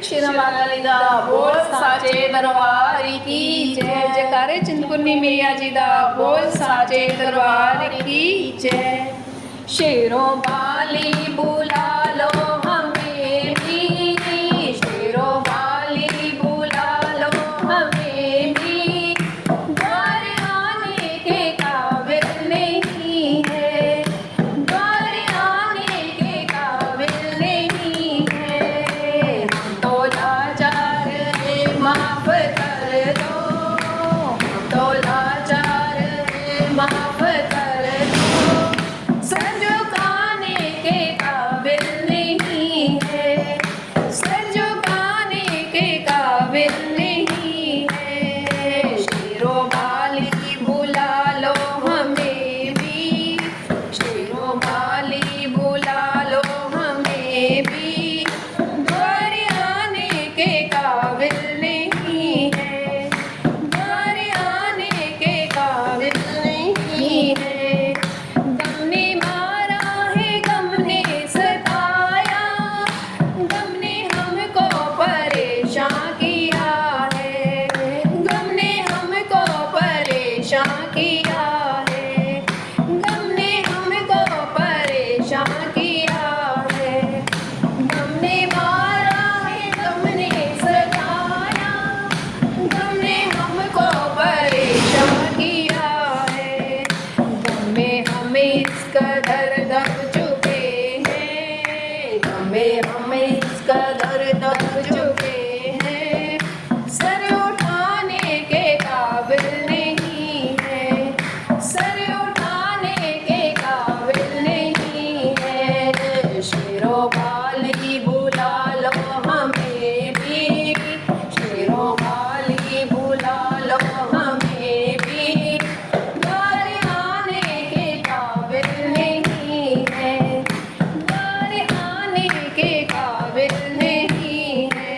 शिरवाली दा बोल साचे दरबार की जय। जयकारे चिंतपूर्णी मैया जी दा बोल साचे दरबार की जय। शेरों वाली बुला लो हमें भी, शेरों वाली बुला लो हमें भी, द्वार आने के काबिल नहीं है, द्वार आने के काबिल नहीं है। हम तो लाचार हैं, माफ कर दो, हम तो लाचार हैं, माफ कर दो। सर झुकाने के काबिल नहीं है, सर झुकाने के काबिल नहीं है। शेरों वाली बुला लो हमें भी, शेरों वाली बुला लो हमें भी, द्वार आने के काबिल नहीं है, द्वार आने के काबिल नहीं है। गम ने मारा है, गम ने सताया, गम ने हमको परेशान किया है, गम ने हमको परेशान किया है, गम ने हमको परेशान किया है। गम ने मारा है, गम ने सताया, गम ने हमको परेशान किया है। गम में हमें इस कदर दब चुके हैं, गम में हमें इस कदर दब चुके हैं, सर उठाने के काबिल नहीं है, सर उठाने के काबिल नहीं है। शेरों वाली बुला लो हमें भी, शेरों वाली बुला लो हमें भी, द्वार आने के काबिल नहीं है, द्वार आने के काबिल नहीं है।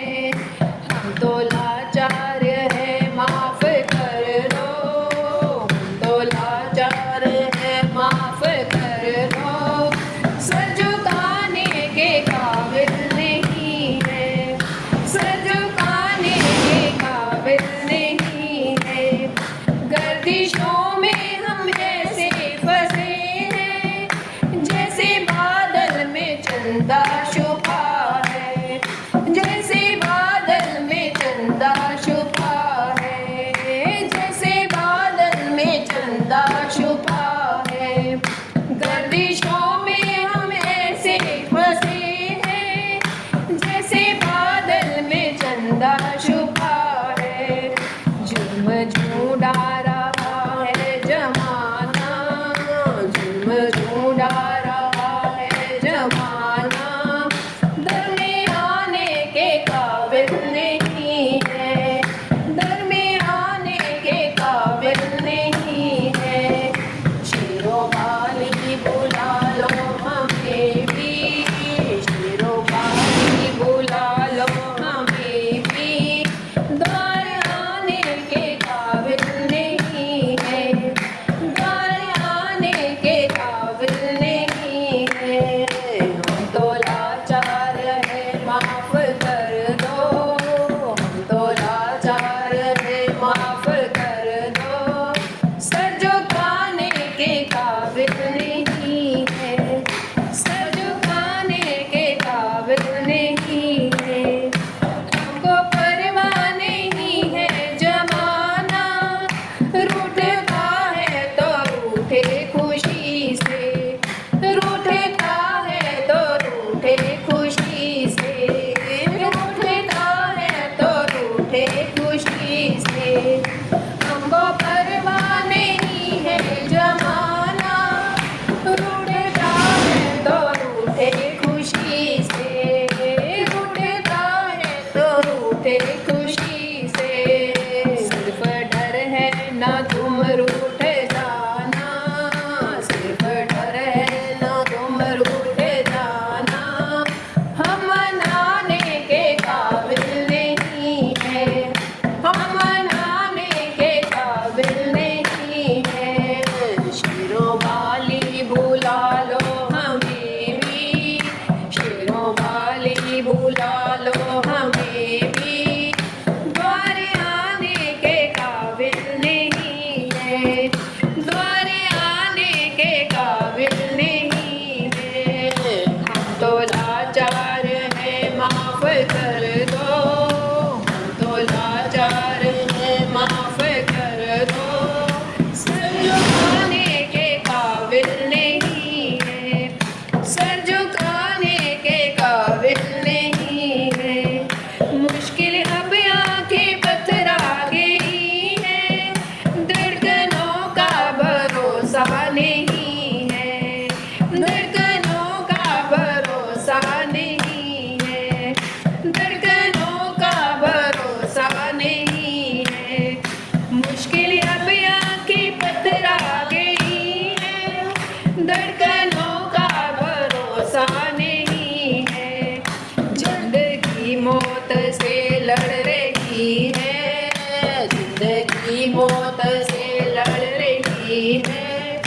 से लड़ रही है, जिंदगी मौत से लड़ रही है,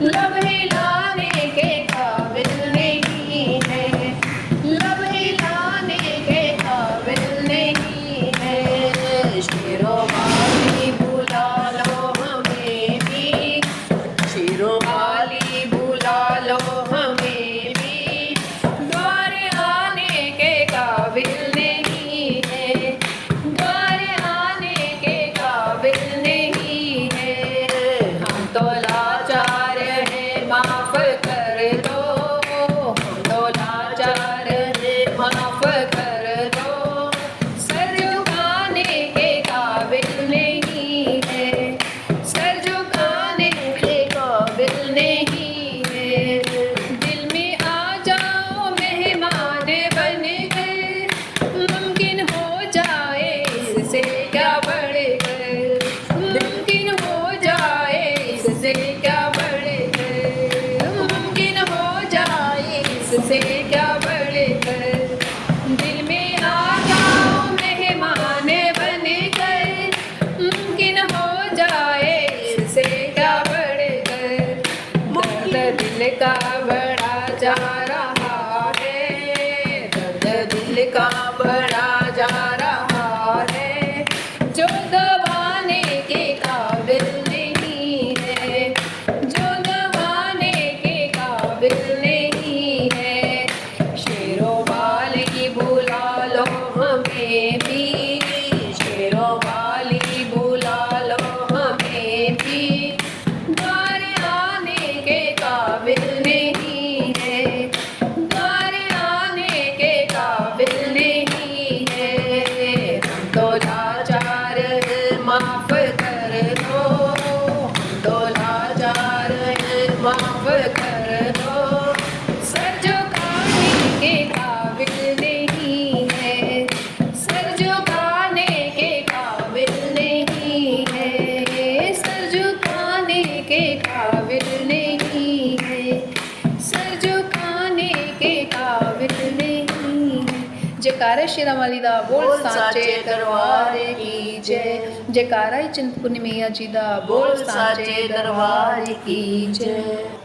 लब हिलाने के काबिल नहीं है, लब हिलाने के काबिल नहीं है। शेरों वाली बुला लो हमें भी, शेरों वाली बुला लो हमें भी, द्वार आने के काबिल नहीं है, द्वार आने के काबिल नहीं है। हम तो लाचार हैं, माफ कर दो, हम तो लाचार हैं, माफ कर दो, सर झुकाने के काबिल नहीं है, सर झुकाने के काबिल नहीं है। दिल में आ जाओ मेहमान बन कर, मुमकिन हो जाए इससे क्या बढ़कर, मुमकिन हो जाए इससे क्या बढ़कर, मुमकिन हो जाए इससे क्या बढ़कर। दिल में आ जाओ मेहमान बन कर, मुमकिन हो जाए इससे क्या बढ़कर। दर्द दिल का बड़ा जा रहा है, दर्द दिल का बड़ा जा रहा है, जो दबाने के काबिल नहीं है, जो दबाने के काबिल नहीं है। शेरों वाली बुला लो हमें भी, शेरों वाली बुला लो हमें भी, द्वार आने के काबिल नहीं है, द्वार आने के काबिल नहीं है। हम तो लाचार हैं, माफ कर दो, हम तो लाचार हैं, माफ कर दो, सर झुकाने के काबिल नहीं है, सर झुकाने के काबिल नहीं है, सर झुकाने के काबिल नहीं है, सर झुकाने के काबिल नहीं है। जयकारा शेरां वाली दा बोल साचे दरबार की जय, जयकारा चिंतपूर्णी मैया जी दा बोल साचे दरबार की जय।